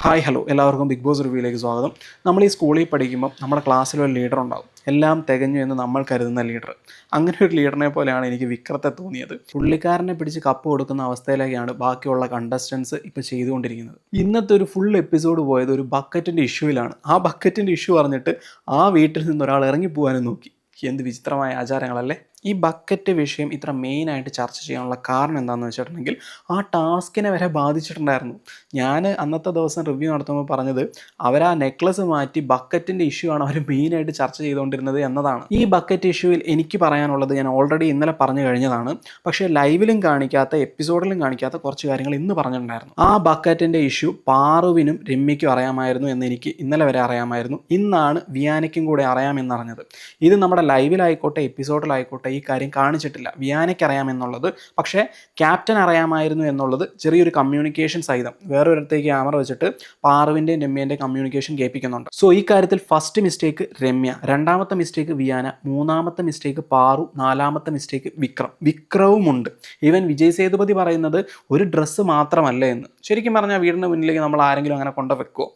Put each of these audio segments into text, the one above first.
Hi hello എല്ലാവർക്കും big boss റിവ്യൂയിലേക്ക് സ്വാഗതം. നമ്മൾ ഈ സ്കൂളിൽ പഠിക്കുമ്പോൾ നമ്മുടെ ക്ലാസ്സിലൊരു ലീഡർ ഉണ്ടാവും. എല്ലാം തികഞ്ഞു എന്ന് നമ്മൾ കരുതുന്ന ലീഡർ. അങ്ങനെ ഒരു ലീഡറിനെ പോലെയാണ് എനിക്ക് വിക്രത്തെ തോന്നിയത്. പുള്ളിക്കാരനെ പിടിച്ച് കപ്പ് കൊടുക്കുന്ന അവസ്ഥയിലേക്കാണ് ബാക്കിയുള്ള കണ്ടസ്റ്റൻസ് ഇപ്പോൾ ചെയ്തുകൊണ്ടിരിക്കുന്നത്. ഇന്നത്തെ ഒരു ഫുൾ എപ്പിസോഡ് പോയത് ഒരു ബക്കറ്റിൻ്റെ ഇഷ്യൂവിലാണ്. ആ ബക്കറ്റിൻ്റെ ഇഷ്യൂ പറഞ്ഞിട്ട് ആ വീട്ടിൽ നിന്ന് ഒരാൾ ഇറങ്ങിപ്പോകാനും നോക്കി. എന്ത് വിചിത്രമായ ആചാരങ്ങളല്ലേ. ഈ ബക്കറ്റ് വിഷയം ഇത്ര മെയിനായിട്ട് ചർച്ച ചെയ്യാനുള്ള കാരണം എന്താണെന്ന് വെച്ചിട്ടുണ്ടെങ്കിൽ ആ ടാസ്കിനെ വരെ ബാധിച്ചിട്ടുണ്ടായിരുന്നു. ഞാൻ അന്നത്തെ ദിവസം റിവ്യൂ നടത്തുമ്പോൾ പറഞ്ഞത് അവർ ആ നെക്ലസ് മാറ്റി ബക്കറ്റിൻ്റെ ഇഷ്യൂ ആണ് അവർ മെയിനായിട്ട് ചർച്ച ചെയ്തുകൊണ്ടിരുന്നത് എന്നതാണ്. ഈ ബക്കറ്റ് ഇഷ്യൂവിൽ എനിക്ക് പറയാനുള്ളത് ഞാൻ ഓൾറെഡി ഇന്നലെ പറഞ്ഞു കഴിഞ്ഞതാണ്. പക്ഷേ ലൈവിലും കാണിക്കാത്ത എപ്പിസോഡിലും കാണിക്കാത്ത കുറച്ച് കാര്യങ്ങൾ ഇന്ന് പറഞ്ഞിട്ടുണ്ടായിരുന്നു. ആ ബക്കറ്റിൻ്റെ ഇഷ്യൂ പാറുവിനും രമ്യയ്ക്കും അറിയാമായിരുന്നു എന്ന് എനിക്ക് ഇന്നലെ വരെ അറിയാമായിരുന്നു. ഇന്നാണ് വിയാനയ്ക്കും കൂടെ അറിയാമെന്നറിഞ്ഞത്. ഇത് നമ്മുടെ ലൈവിലായിക്കോട്ടെ എപ്പിസോഡിലായിക്കോട്ടെ ഈ കാര്യം കാണിച്ചിട്ടില്ല. വിയാനയ്ക്ക് അറിയാമെന്നുള്ളത്, പക്ഷേ ക്യാപ്റ്റൻ അറിയാമായിരുന്നു എന്നുള്ളത് ചെറിയൊരു കമ്മ്യൂണിക്കേഷൻ സഹിതം വേറൊരിടത്തേക്ക് ക്യാമറ വെച്ചിട്ട് പാറുവിൻ്റെയും രമ്യേൻ്റെയും കമ്മ്യൂണിക്കേഷൻ കേൾപ്പിക്കുന്നുണ്ട്. സോ ഈ കാര്യത്തിൽ ഫസ്റ്റ് മിസ്റ്റേക്ക് രമ്യ, രണ്ടാമത്തെ മിസ്റ്റേക്ക് വിയാന, മൂന്നാമത്തെ മിസ്റ്റേക്ക് പാറു, നാലാമത്തെ മിസ്റ്റേക്ക് വിക്രവുമുണ്ട്. ഈവൻ വിജയ് സേതുപതി പറയുന്നത് ഒരു ഡ്രസ്സ് മാത്രമല്ല എന്ന്. ശരിക്കും പറഞ്ഞാൽ വീടിന് മുന്നിലേക്ക് നമ്മൾ ആരെങ്കിലും അങ്ങനെ കൊണ്ടുവെക്കുമോ?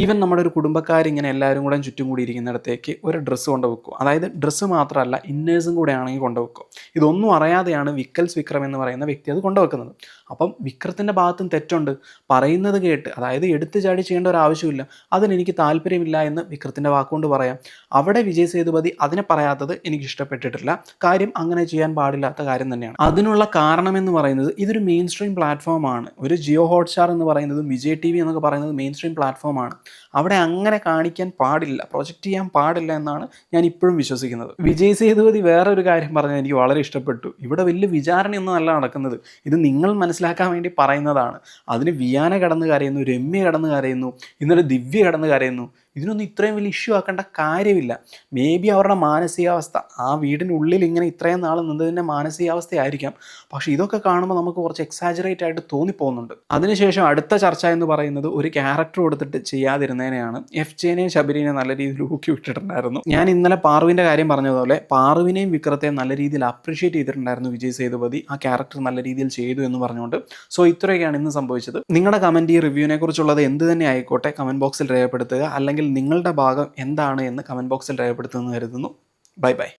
ഈവൻ നമ്മുടെ ഒരു കുടുംബക്കാരിങ്ങനെ എല്ലാവരും കൂടെ ചുറ്റും കൂടി ഇരിക്കുന്നിടത്തേക്ക് ഒരു ഡ്രസ്സ് കൊണ്ടുവെക്കുമോ? അതായത് ഡ്രസ്സ് മാത്രമല്ല ഇന്നേഴ്സും കൂടെ ആണെങ്കിൽ കൊണ്ടുവെക്കും. ഇതൊന്നും അറിയാതെയാണ് വിക്രം എന്ന് പറയുന്ന വ്യക്തി അത് കൊണ്ടുവെക്കുന്നത്. അപ്പം വിക്രത്തിൻ്റെ ഭാഗത്തും തെറ്റുണ്ട്. പറയുന്നത് കേട്ട്, അതായത് എടുത്തു ചാടി ചെയ്യേണ്ട ഒരു ആവശ്യമില്ല. അതിനെനിക്ക് താല്പര്യമില്ല എന്ന് വിക്രത്തിൻ്റെ വാക്കുകൊണ്ട് പറയാം. അവിടെ വിജയ് സേതുപതി അതിനെ പറയാത്തത് എനിക്ക് ഇഷ്ടപ്പെട്ടിട്ടില്ല. കാര്യം അങ്ങനെ ചെയ്യാൻ പാടില്ലാത്ത കാര്യം തന്നെയാണ്. അതിനുള്ള കാരണം എന്ന് പറയുന്നത് ഇതൊരു മെയിൻ സ്ട്രീം പ്ലാറ്റ്ഫോമാണ്. ഒരു ജിയോ ഹോട്ട്സ്റ്റാർ എന്ന് പറയുന്നതും വിജയ് TV എന്നൊക്കെ പറയുന്നത് മെയിൻ സ്ട്രീം പ്ലാറ്റ്ഫോമാണ്. അവിടെ അങ്ങനെ കാണിക്കാൻ പാടില്ല, പ്രൊജക്റ്റ് ചെയ്യാൻ പാടില്ല എന്നാണ് ഞാൻ ഇപ്പോഴും വിശ്വസിക്കുന്നത്. വിജയ് സേതുപതി വേറൊരു കാര്യം പറഞ്ഞത് എനിക്ക് വളരെ ഇഷ്ടപ്പെട്ടു. ഇവിടെ വലിയ വിചാരണയൊന്നും അല്ല നടക്കുന്നത്, ഇത് നിങ്ങൾ മനസ്സിലാക്കാൻ വേണ്ടി പറയുന്നതാണ്. അതിന് വിയാന കടന്ന് കരയുന്നു, രമ്യ കടന്ന് കരയുന്നു, ഇന്നലെ ദിവ്യ കടന്ന് കരയുന്നു. ഇതിനൊന്നും ഇത്രയും വലിയ ഇഷ്യൂ ആക്കേണ്ട കാര്യമില്ല. മേ ബി അവരുടെ മാനസികാവസ്ഥ, ആ വീടിനുള്ളിൽ ഇങ്ങനെ ഇത്രയും നാൾ നിന്നതിൻ്റെ മാനസികാവസ്ഥയായിരിക്കാം. പക്ഷേ ഇതൊക്കെ കാണുമ്പോൾ നമുക്ക് കുറച്ച് എക്സാജറേറ്റ് ആയിട്ട് തോന്നിപ്പോകുന്നുണ്ട്. അതിനുശേഷം അടുത്ത ചർച്ച എന്ന് പറയുന്നത് ഒരു ക്യാരക്ടർ കൊടുത്തിട്ട് ചെയ്യാതിരുന്നതിനെയാണ്. FJനെയും ശബരിനെയും നല്ല രീതിയിൽ ഊക്കി വിട്ടിട്ടുണ്ടായിരുന്നു. ഞാൻ ഇന്നലെ പാറുവിൻ്റെ കാര്യം പറഞ്ഞതുപോലെ പാറുവിനെയും വിക്രത്തെയും നല്ല രീതിയിൽ അപ്രീഷിയേറ്റ് ചെയ്തിട്ടുണ്ടായിരുന്നു വിജയ് സേതുപതി. ആ ക്യാരക്ടർ നല്ല രീതിയിൽ ചെയ്തു എന്ന് പറഞ്ഞുകൊണ്ട്. സോ ഇത്രയൊക്കെയാണ് ഇന്ന് സംഭവിച്ചത്. നിങ്ങളുടെ കമൻറ്റ് ഈ റിവ്യൂവിനെ കുറിച്ചുള്ളത് എന്ത് തന്നെ ആയിക്കോട്ടെ കമൻറ്റ് ബോക്സിൽ രേഖപ്പെടുത്തുക. അല്ലെങ്കിൽ നിങ്ങളുടെ ഭാഗം എന്താണ് എന്ന് കമൻറ്റ് ബോക്സിൽ രേഖപ്പെടുത്തുമെന്ന് കരുതുന്നു. Bye bye.